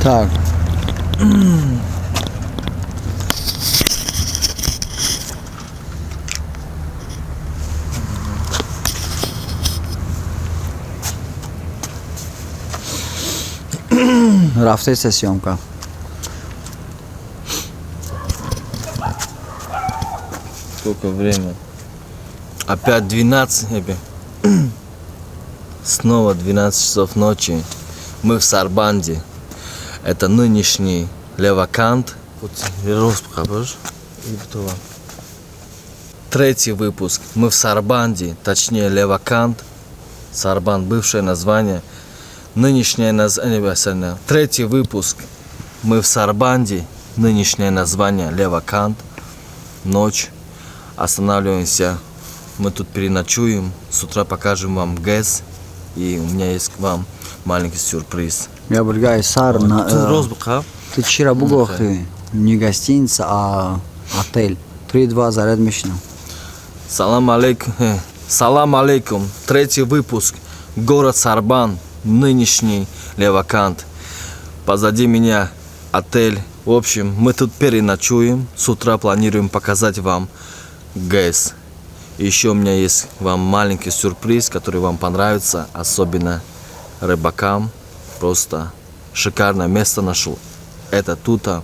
Так. Рафтеся съемка. Сколько время? Опять 12, снова 12 часов ночи. Мы в Сарбанде. Это нынешний Левакант. Третий выпуск. Мы в Сарбанде, точнее Левакант. Сарбанд, бывшее название. Нынешнее название. Третий выпуск. Мы в Сарбанде. Нынешнее название Левакант. Ночь. Останавливаемся. Мы тут переночуем. С утра покажем вам ГЭС. И у меня есть к вам маленький сюрприз. Я бургай Сар. Ты вчера бугохты. Не гостиница, а отель. 3-2 заряд мишна. Салам алейкум. Салам алейкум. Третий выпуск. Город Сарбан. Нынешний Левакант. Позади меня отель. В общем, мы тут переночуем. С утра планируем показать вам ГЭС. Еще у меня есть вам маленький сюрприз, который вам понравится. Особенно рыбакам. Просто шикарное место нашел. Это тута.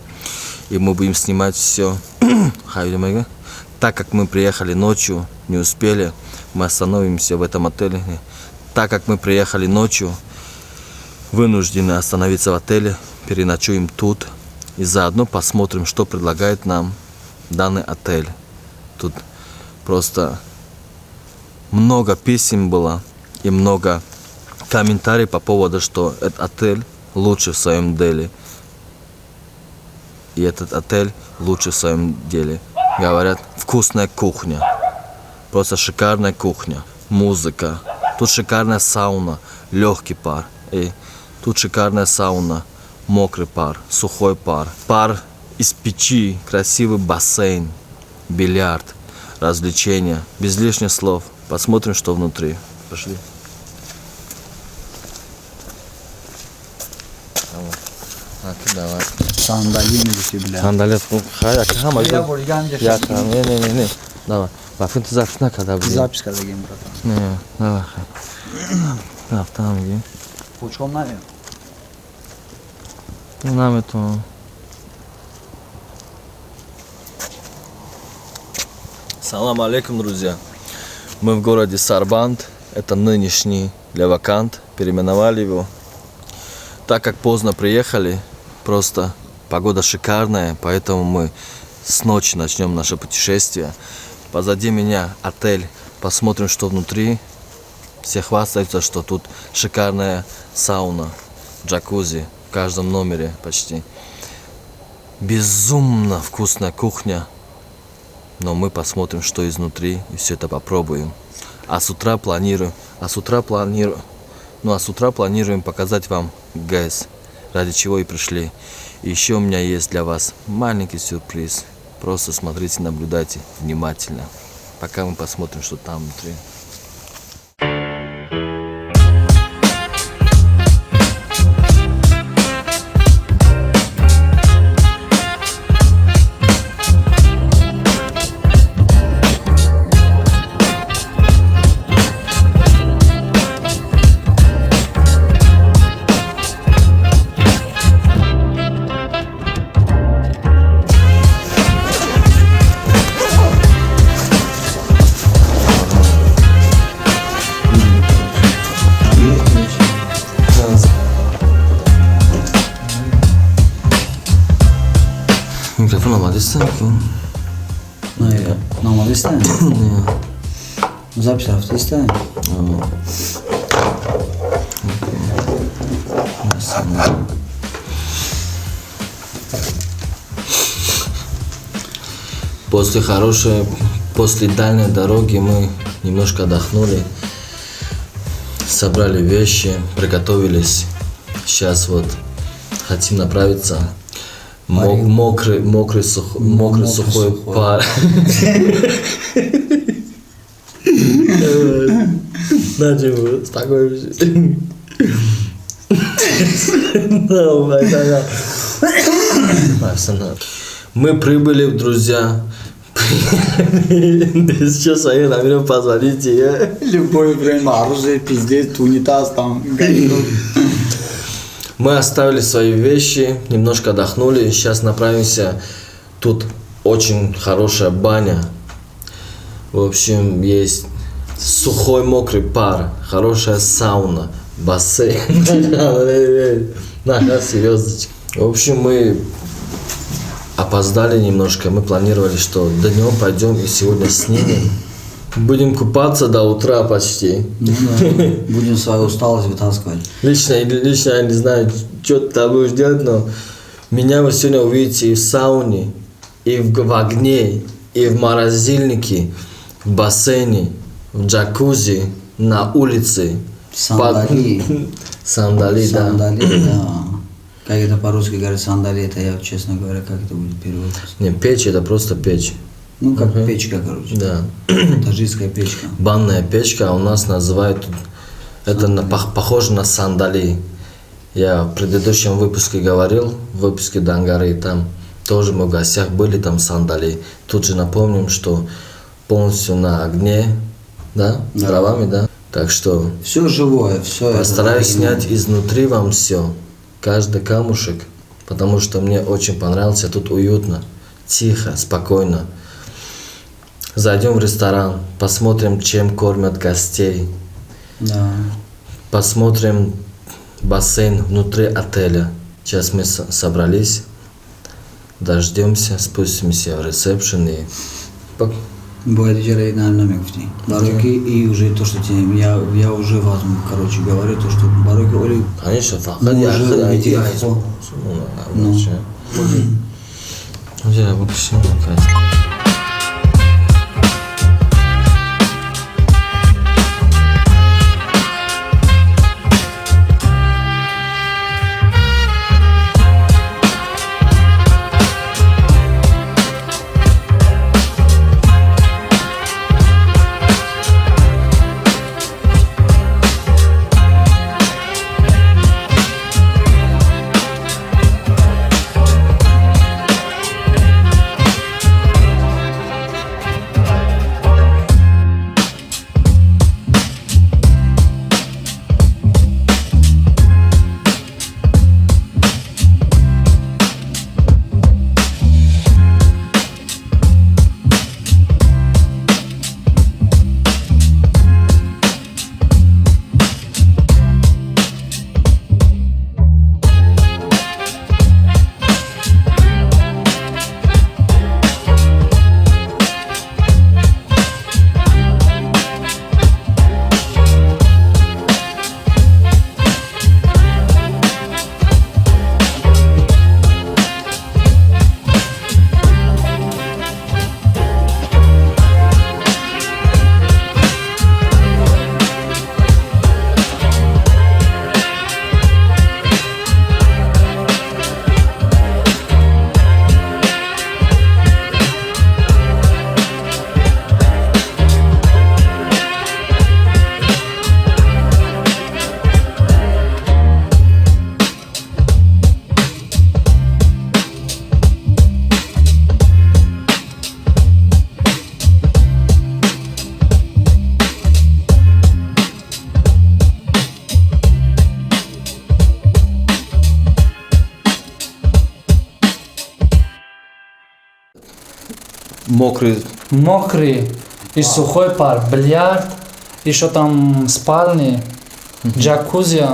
И мы будем снимать все. Так как мы приехали ночью, не успели, мы остановимся в этом отеле. Так как мы приехали ночью, вынуждены остановиться в отеле, переночуем тут. И заодно посмотрим, что предлагает нам данный отель. Тут просто много писем было и много комментариев по поводу, что этот отель лучше в своем деле. И этот отель лучше в своем деле. Говорят, вкусная кухня. Просто шикарная кухня. Музыка. Тут шикарная сауна. Легкий пар. И тут шикарная сауна. Мокрый пар. Сухой пар. Пар из печи. Красивый бассейн. Бильярд. Развлечения. Без лишних слов. Посмотрим, что внутри. Пошли. Давай. Sandalye mi düşüyor bile? Sandalye. Hayır, ama Я бурган я там, не. Давай. Бафин ты запись когда будет? Запись когда гейм, братан. Не, давай. Да, там где? Пучком на ее. Нам это. Салам алейкум, друзья. Мы в городе Сарбанд. Это нынешний Левакант. Переименовали его. Так как поздно приехали, просто погода шикарная, поэтому мы с ночи начнем наше путешествие. Позади меня отель. Посмотрим, что внутри. Все хвастаются, что тут шикарная сауна, джакузи в каждом номере почти. Безумно вкусная кухня. Но мы посмотрим, что изнутри, и все это попробуем. А с утра планируем показать вам ГЭС, ради чего и пришли. И еще у меня есть для вас маленький сюрприз. Просто смотрите, наблюдайте внимательно, пока мы посмотрим, что там внутри. Mikrofon olmadı istedim. Hayır. Normalde istemiyorum. Запись tarafta istemiyorum. После дальней дороги мы немножко отдохнули, собрали вещи, приготовились. Сейчас вот хотим направиться. Мокрый сухой пар. Начали, успокоимся. Мы прибыли, друзья. Сейчас своим номером позвоните. Любое время оружие, пиздец, унитаз там. Мы оставили свои вещи, немножко отдохнули. Сейчас направимся. Тут очень хорошая баня. В общем, есть сухой мокрый пар, хорошая сауна, бассейн. Наша серьезочка. В общем, мы опоздали немножко. Мы планировали, что днем пойдем и сегодня снимем. Будем купаться до утра почти. Ну, да. Будем свою усталость вытаскивать. Лично я не знаю, что ты там будешь делать, но меня вы сегодня увидите и в сауне, и в огне, и в морозильнике, в бассейне, в джакузи, на улице. Сандали. Сандали, да. Сандали, да. Как это по-русски говорят, сандали, это я, честно говоря, как это будет перевод? Не, печь это просто печь. Ну, как печка, короче. Да. Таджикская печка. Банная печка у нас называют, это похоже на сандали. Я в предыдущем выпуске говорил, в выпуске Дангары, там тоже мы в гостях были, там сандали. Тут же напомним, что полностью на огне, да, с дровами, да. Так что Все живое, все. постараюсь снять изнутри вам все, каждый камушек, потому что мне очень понравился, тут уютно, тихо, спокойно. Зайдем в ресторан, посмотрим, чем кормят гостей, Да. посмотрим бассейн внутри отеля. Сейчас мы собрались, дождемся, спустимся в ресепшн и Будет делать намек в ней. Барыки и уже то, что тебе, я уже возьму, короче, говорю, то, что барыки оли. конечно, мокрый. Мокрый и сухой пар, бильярд, еще там спальни, джакузи.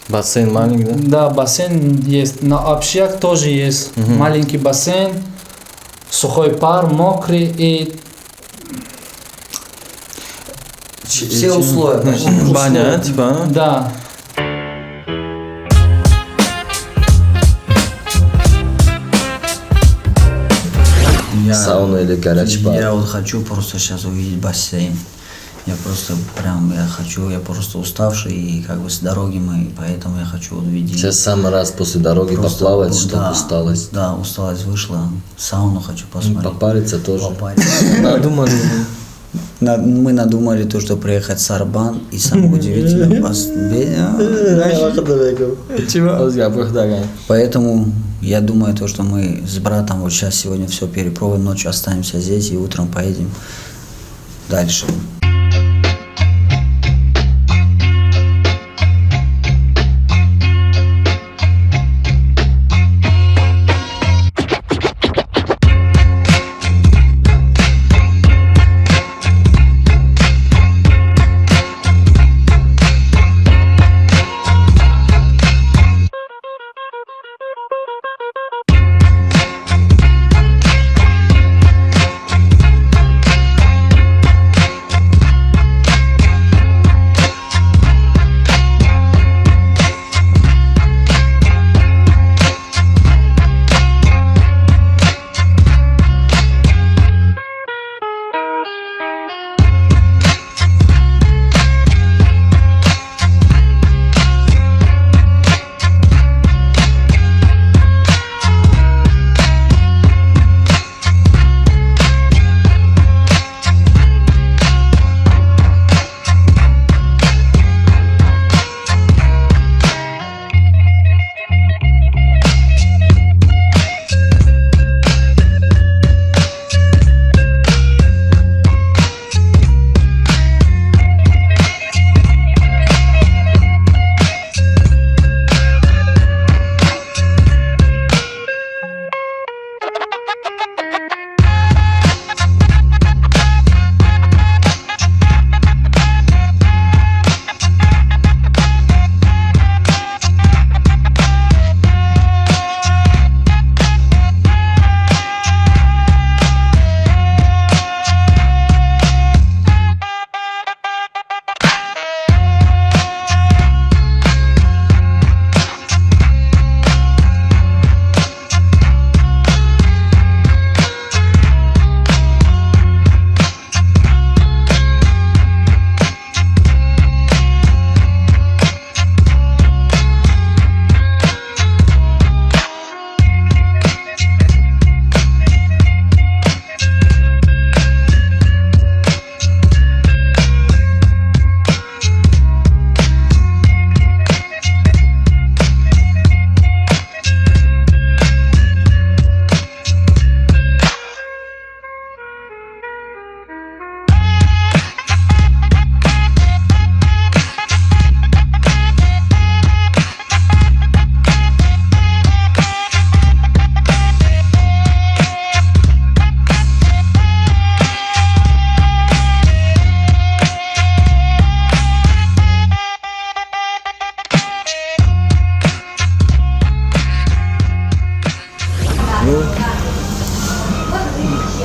Бассейн маленький, да? Да, бассейн есть. На общак тоже есть маленький бассейн, сухой пар, мокрый и Все условия. Баня, типа? да. Сауна или горячий пар? Я вот хочу просто сейчас увидеть бассейн. Я просто уставший и как бы с дороги мы, поэтому я хочу увидеть. Сейчас самый раз после дороги Просто, поплавать, чтобы да, усталость. Да, усталость вышла. Сауну хочу посмотреть. Попариться тоже. Попариться. Да, думаю, Мы надумали то, что приехать в Сарбан, и самое удивительное, поэтому я думаю, то, что мы с братом вот сейчас сегодня все перепробуем, ночью останемся здесь и утром поедем дальше.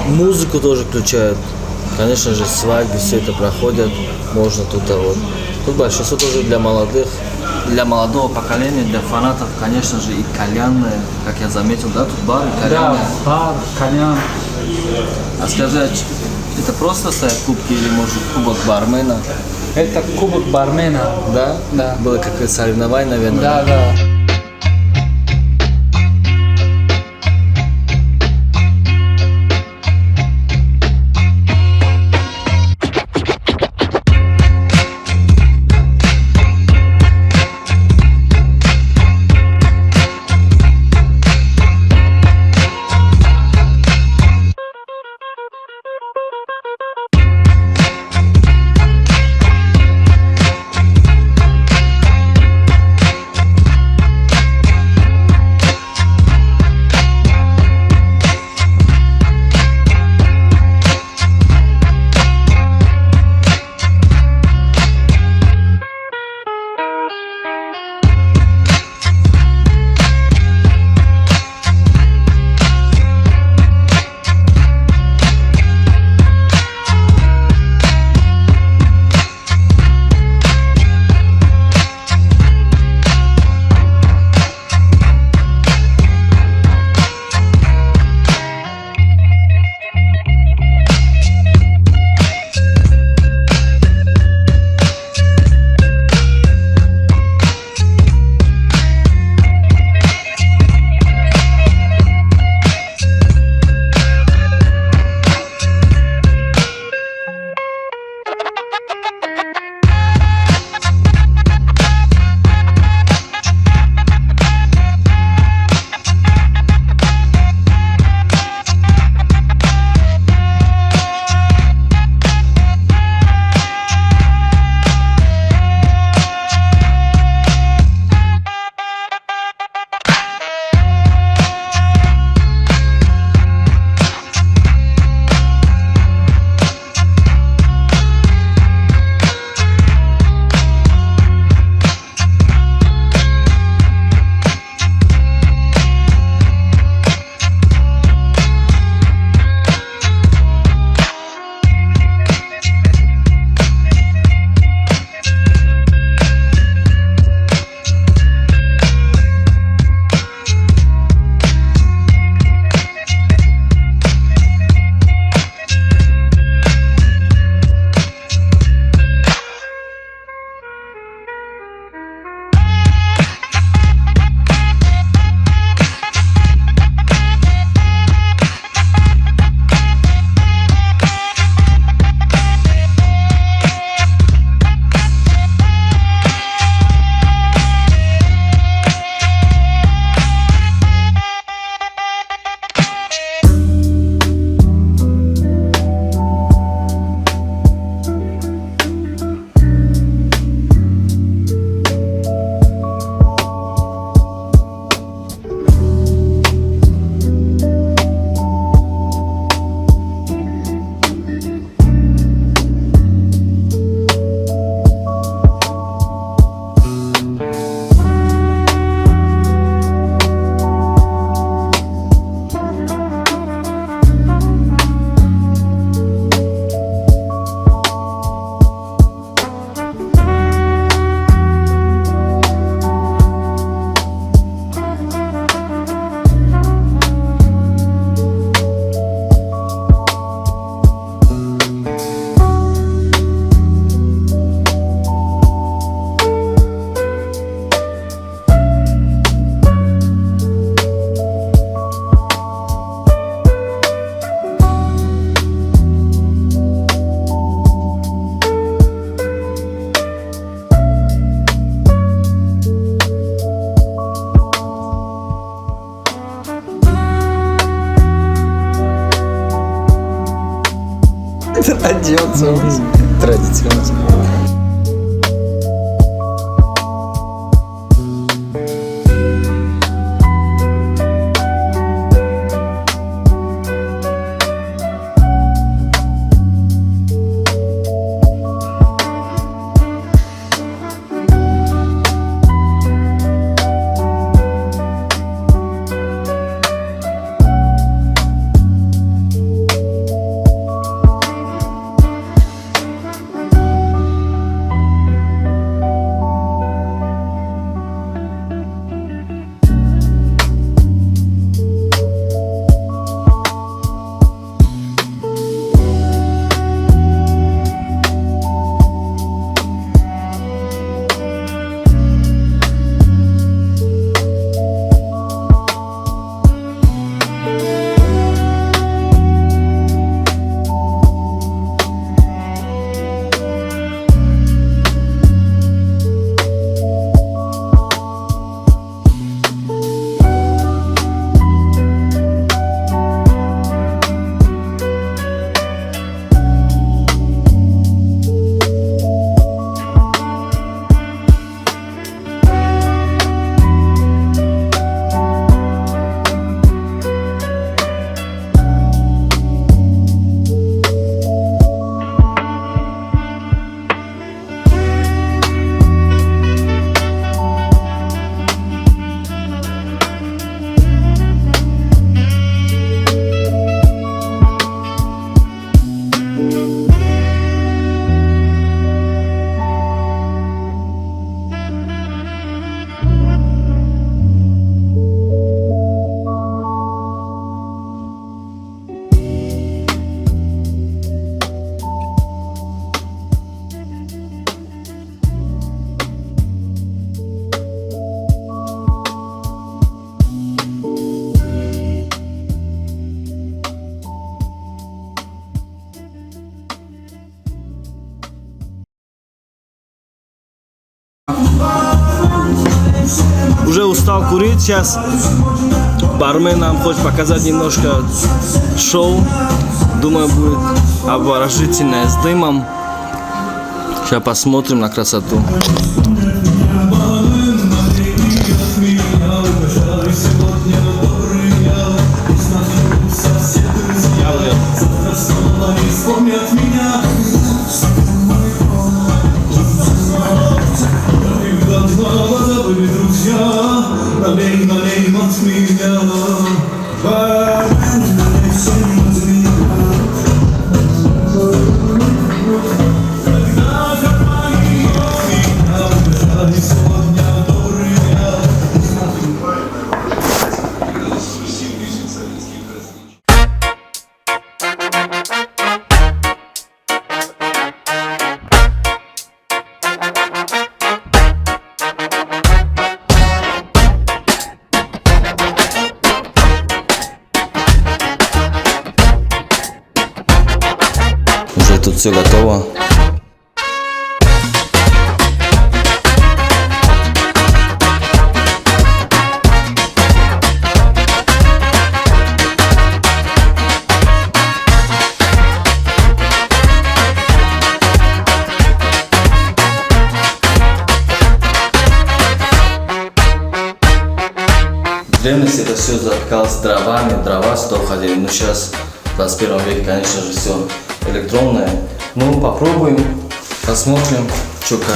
Музыку тоже включают. Конечно же, свадьбы, все это проходят. Можно тут вот. Тут большинство тоже для молодых. Для молодого поколения, для фанатов, конечно же, и кальянные, как я заметил, да, тут бар и кальянные. Да, бар, кальян. А скажи, это просто стоят кубки или, может, кубок бармена? Это кубок бармена. Да? Да. Было какое-то соревнование, наверное? Да, да. Традиционно. Традиционно. Уже устал курить, сейчас бармен нам хочет показать немножко шоу. Думаю, будет обворожительное с дымом. Сейчас посмотрим на красоту. Уже тут все готово. В древности это все запекалось дровами, дрова сюда уходили. Но сейчас, в 21 веке, конечно же, все электронное. Ну, попробуем, посмотрим, что как.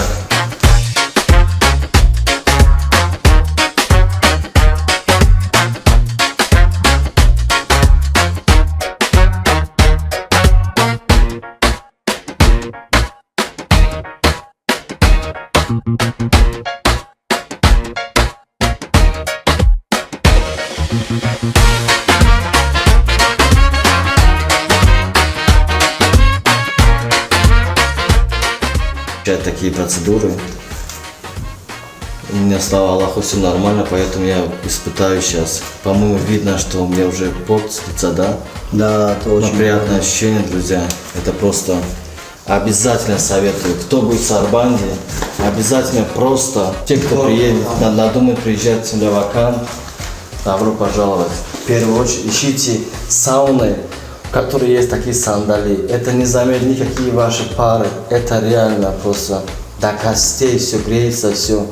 Такие процедуры. У меня, слава Аллаху, все нормально, поэтому я испытаю сейчас. По-моему, видно, что у меня уже пот с лица, да? Да, это очень приятное ощущение, друзья. Это просто обязательно советую. Кто будет в Сарбанде, обязательно просто, те, кто приедет, надумает приезжать в Левакан, добро пожаловать. В первую очередь ищите сауны которые есть такие сандали. Это не заменит никакие ваши пары. Это реально просто до костей все греется, все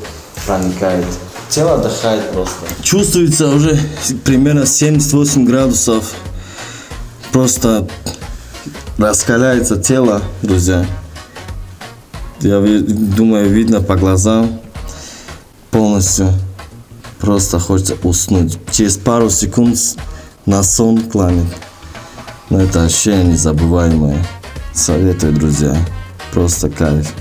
проникает. Тело отдыхает просто. Чувствуется уже примерно 78 градусов. Просто раскаляется тело, друзья. Я думаю, видно по глазам полностью. Просто хочется уснуть. Через пару секунд на сон кланет. Но это ощущение незабываемое. Советую, друзья. Просто кайф.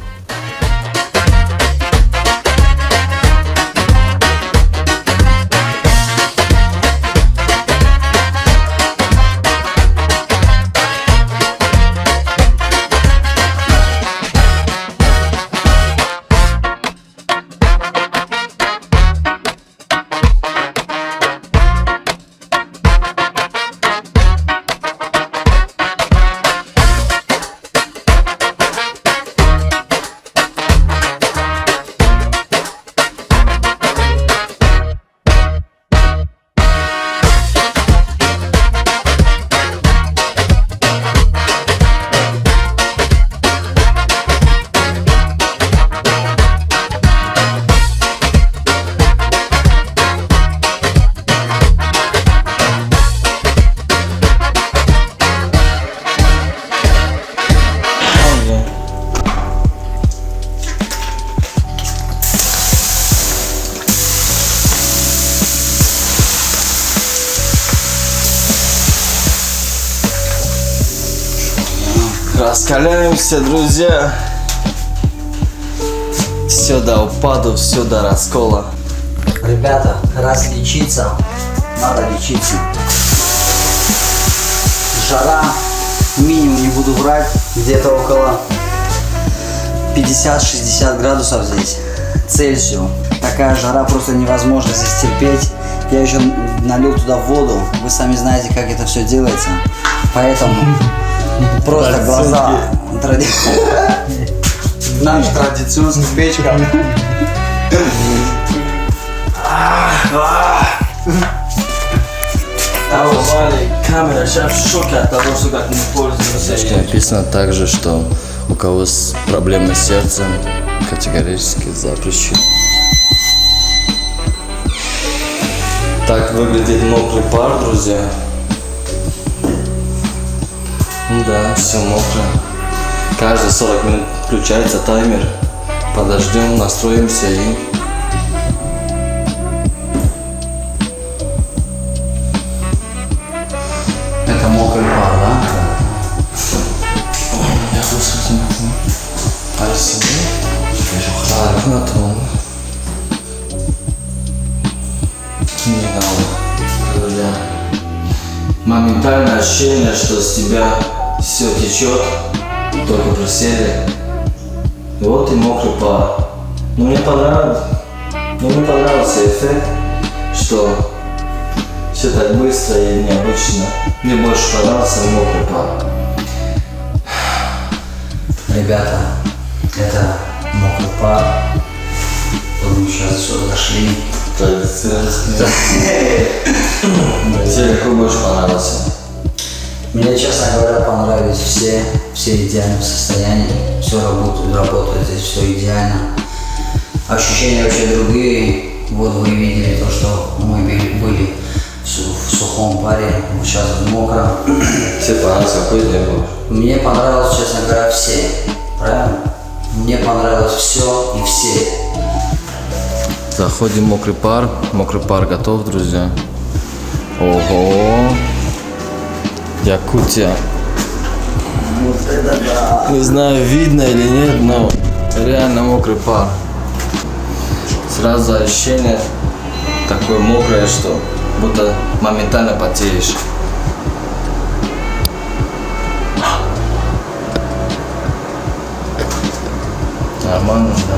Раскаляемся, друзья. Все до упаду, все до раскола. Ребята, раз лечиться, надо лечиться. Жара, минимум, не буду врать, где-то около 50-60 градусов здесь, Цельсию. Такая жара, просто невозможно здесь терпеть. Я еще налил туда воду, вы сами знаете, как это все делается. Поэтому просто глаза. Наша традиционная печка. Камера сейчас в шоке от того, что как мы пользуемся. Написано также, что у кого с проблемой с сердцем категорически запрещено. Так выглядит мокрый пар, друзья. Да, все мокро. Каждые 40 минут включается таймер. Подождем, настроимся и... Это мокрый пар, да? Я слушаю. Ладно, то... Не надо, друзья. Моментальное ощущение, что с тебя все течет, только присели. И вот и мокрый пар. Но мне понравился эффект, что все так быстро и необычно. Мне больше понравился мокрый пар. Ребята, это мокрый пар. Вот мы сейчас сюда дошли. Тебе какой больше понравился? Мне, честно говоря, понравились все идеально в состоянии. Все работает здесь, все идеально. Ощущения вообще другие. Вот вы видели то, что мы были в сухом паре, вот сейчас в мокром. Тебе понравился какой из них был? Мне понравилось, честно говоря, все. Правильно? Мне понравилось все и все. Заходим в мокрый пар готов, друзья. Ого! Якутия. Вот это да. Не знаю, видно или нет, но реально мокрый пар. Сразу ощущение такое мокрое, что будто моментально потеешь. Нормально, да.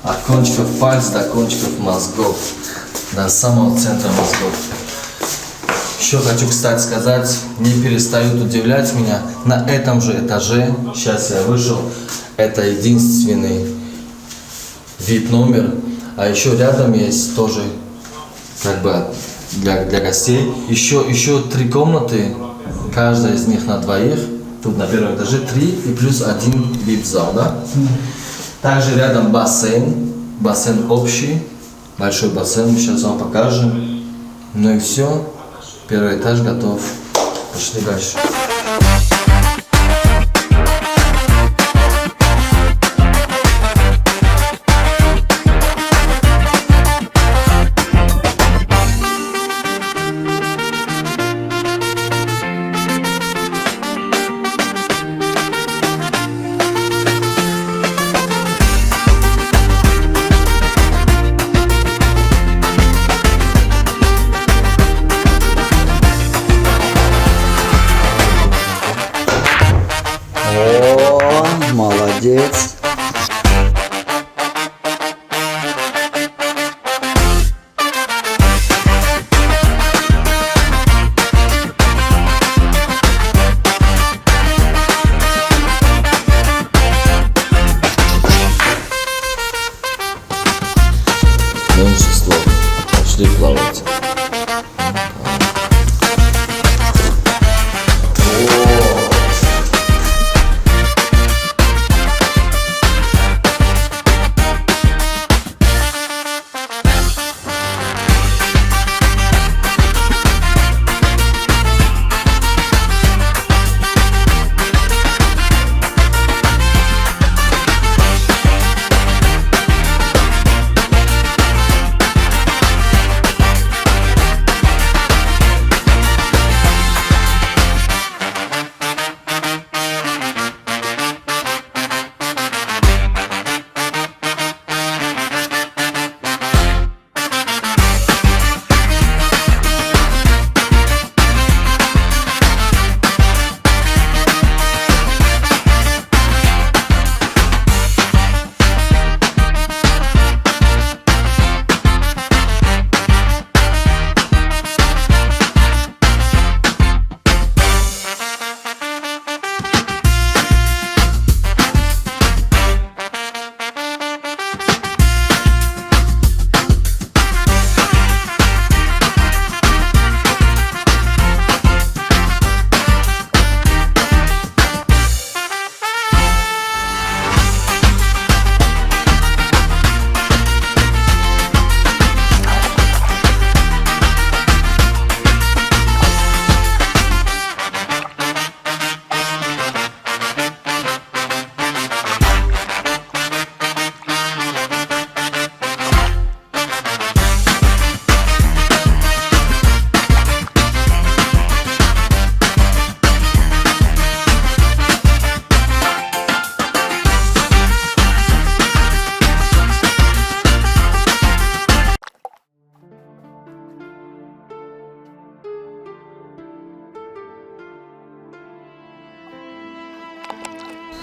От кончиков пальцев до кончиков мозгов. До самого центра мозгов. Еще хочу, кстати, сказать, не перестают удивлять меня. На этом же этаже, сейчас я вышел, это единственный VIP-номер. А еще рядом есть тоже, как бы, для гостей. Еще 3 комнаты, каждая из них на двоих. Тут на первом этаже 3 и плюс 1 VIP-зал, да? Также рядом бассейн. Бассейн общий. Большой бассейн, сейчас вам покажем. Ну и все. Первый этаж готов. Пошли дальше. О, молодец. Меньше слов. Пошли плавать.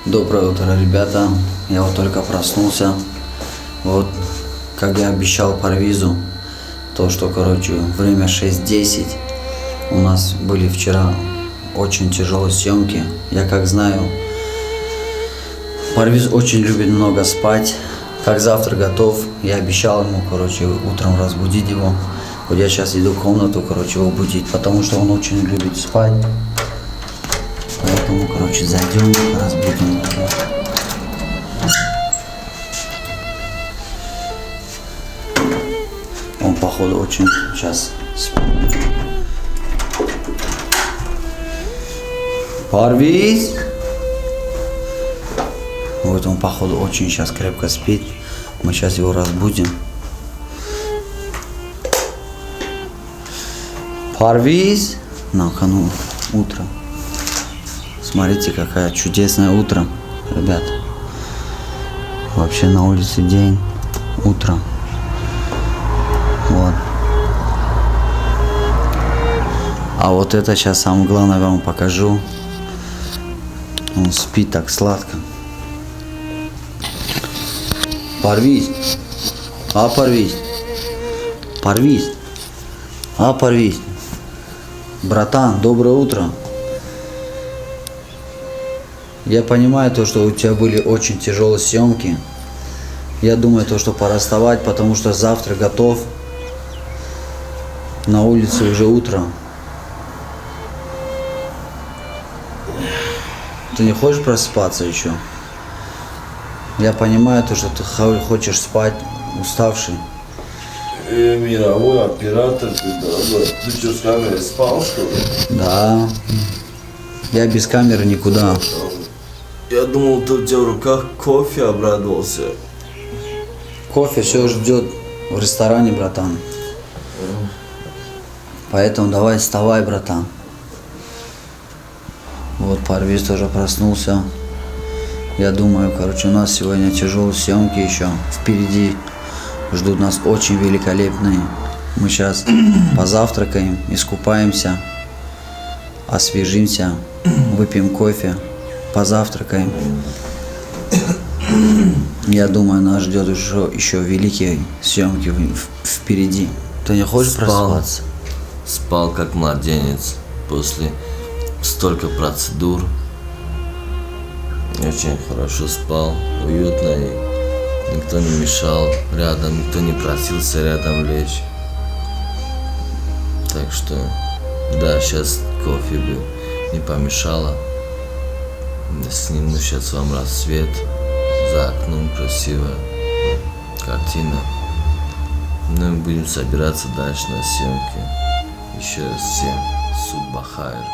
Доброе утро, ребята. Я вот только проснулся. Вот, как я обещал Парвизу, то, что, короче, время 6:10. У нас были вчера очень тяжелые съемки. Я как знаю, Парвиз очень любит много спать. Как завтра готов, я обещал ему, короче, утром разбудить его. Вот я сейчас иду в комнату, короче, его будить, потому что он очень любит спать. Поэтому, короче, зайдем, разбудим его. Он, походу, очень сейчас спит. Парвиз! Вот он, походу, очень сейчас крепко спит. Мы сейчас его разбудим. Парвиз! На кону утро. Смотрите, какое чудесное утро, ребят. Вообще на улице день, утро. Вот. А вот это сейчас самое главное вам покажу. Он спит так сладко. Порвись. Порвись. Порвись. Порвись. Братан, доброе утро. Я понимаю то, что у тебя были очень тяжелые съемки. Я думаю то, что пора вставать, потому что завтра готов. На улице уже утро. Ты не хочешь просыпаться еще? Я понимаю то, что ты хочешь спать, уставший. Мировой оператор, ты, дорогой. Ты что, с камерой спал, что ли? Да. Я без камеры никуда. Я думал, ты у тебя в руках кофе, обрадовался. Кофе все ждет в ресторане, братан. Поэтому давай вставай, братан. Вот Парвиз тоже проснулся. Я думаю, короче, у нас сегодня тяжелые съемки еще впереди. Ждут нас очень великолепные. Мы сейчас позавтракаем, искупаемся, освежимся, выпьем кофе, позавтракаем. Я думаю, нас ждет еще великие съемки впереди. Ты не хочешь просыпаться? Спал как младенец после столько процедур. Очень хорошо спал, уютно, и никто не мешал рядом, никто не просился рядом лечь. Так что, да, сейчас кофе бы не помешало. Сниму сейчас вам рассвет, за окном красивая картина. Ну и будем собираться дальше на съемки. Еще раз всем Суббахайр.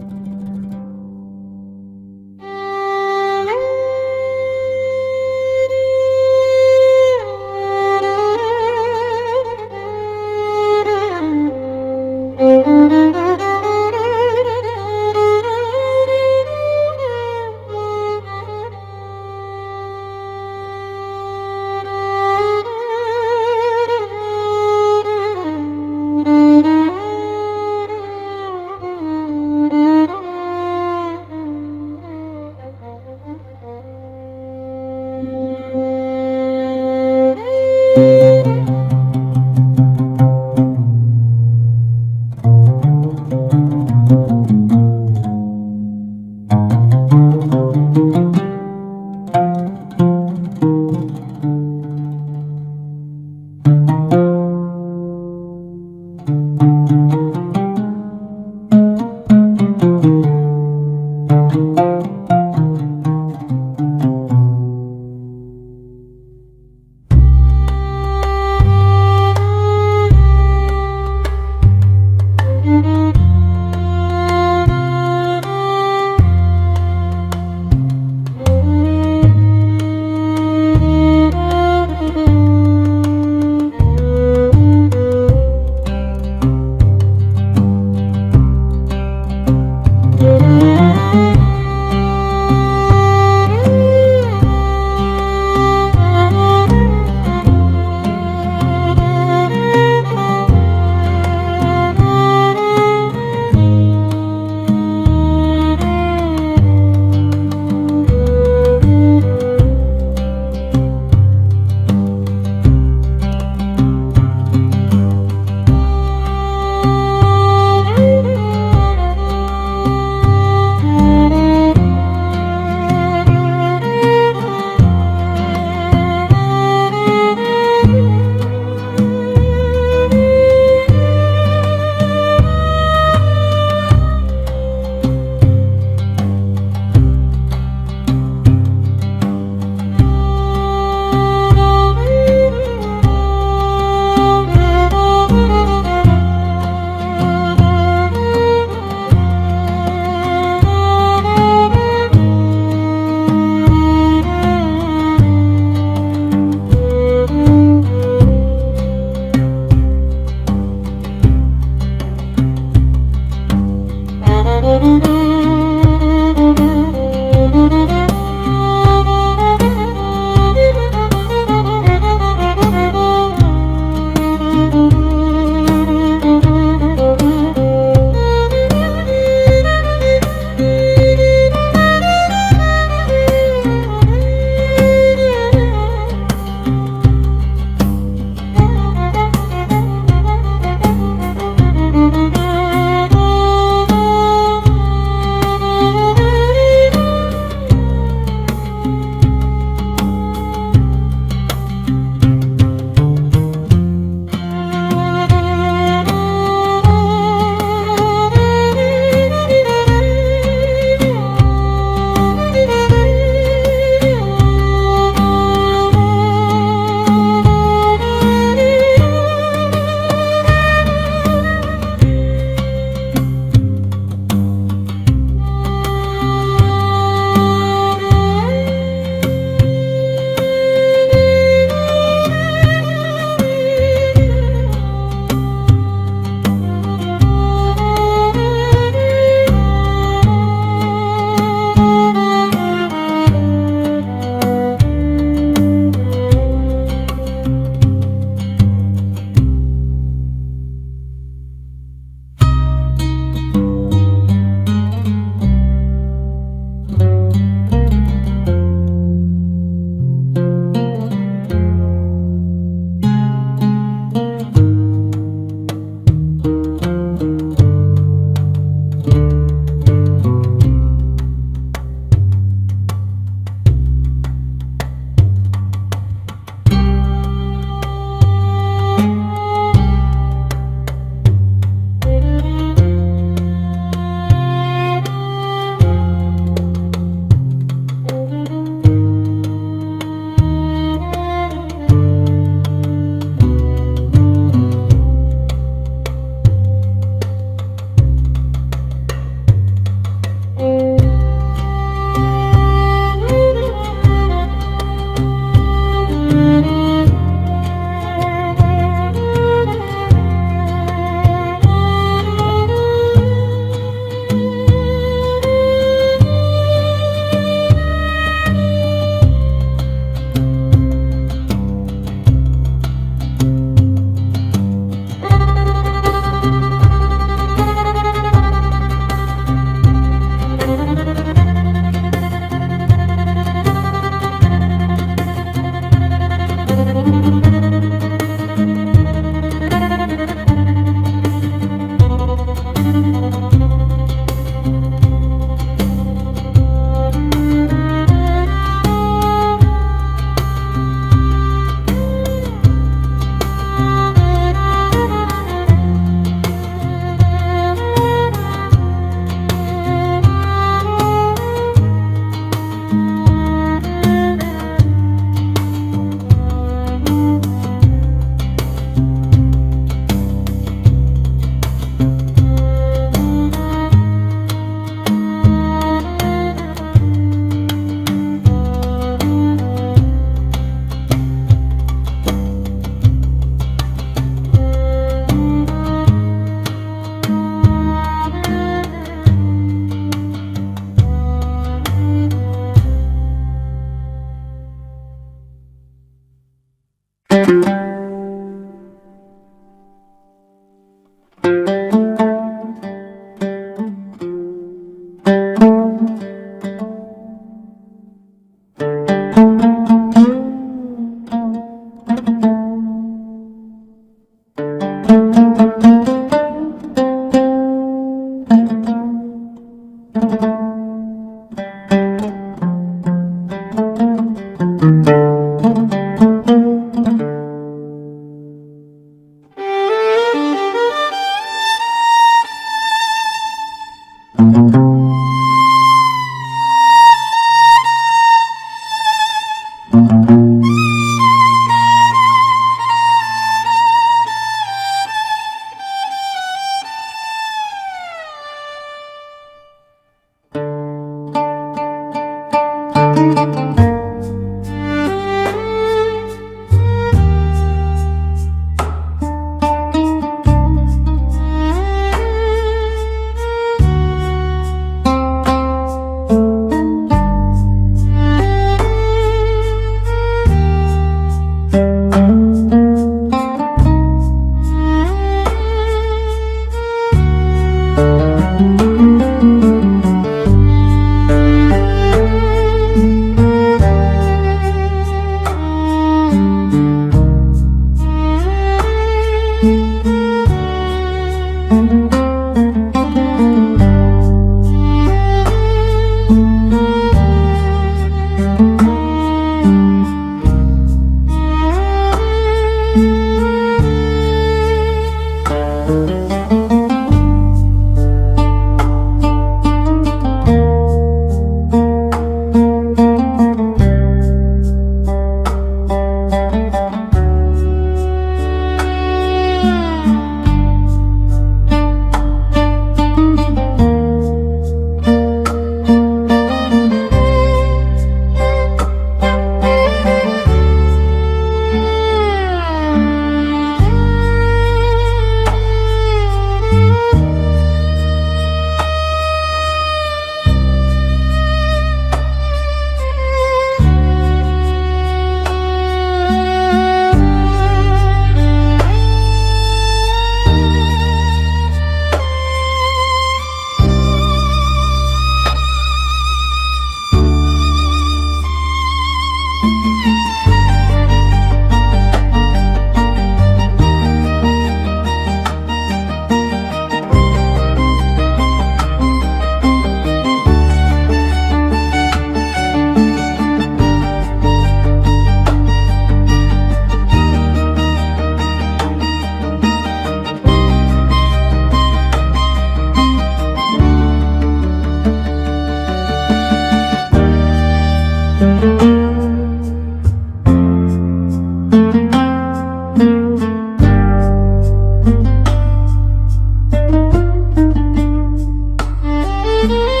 Thank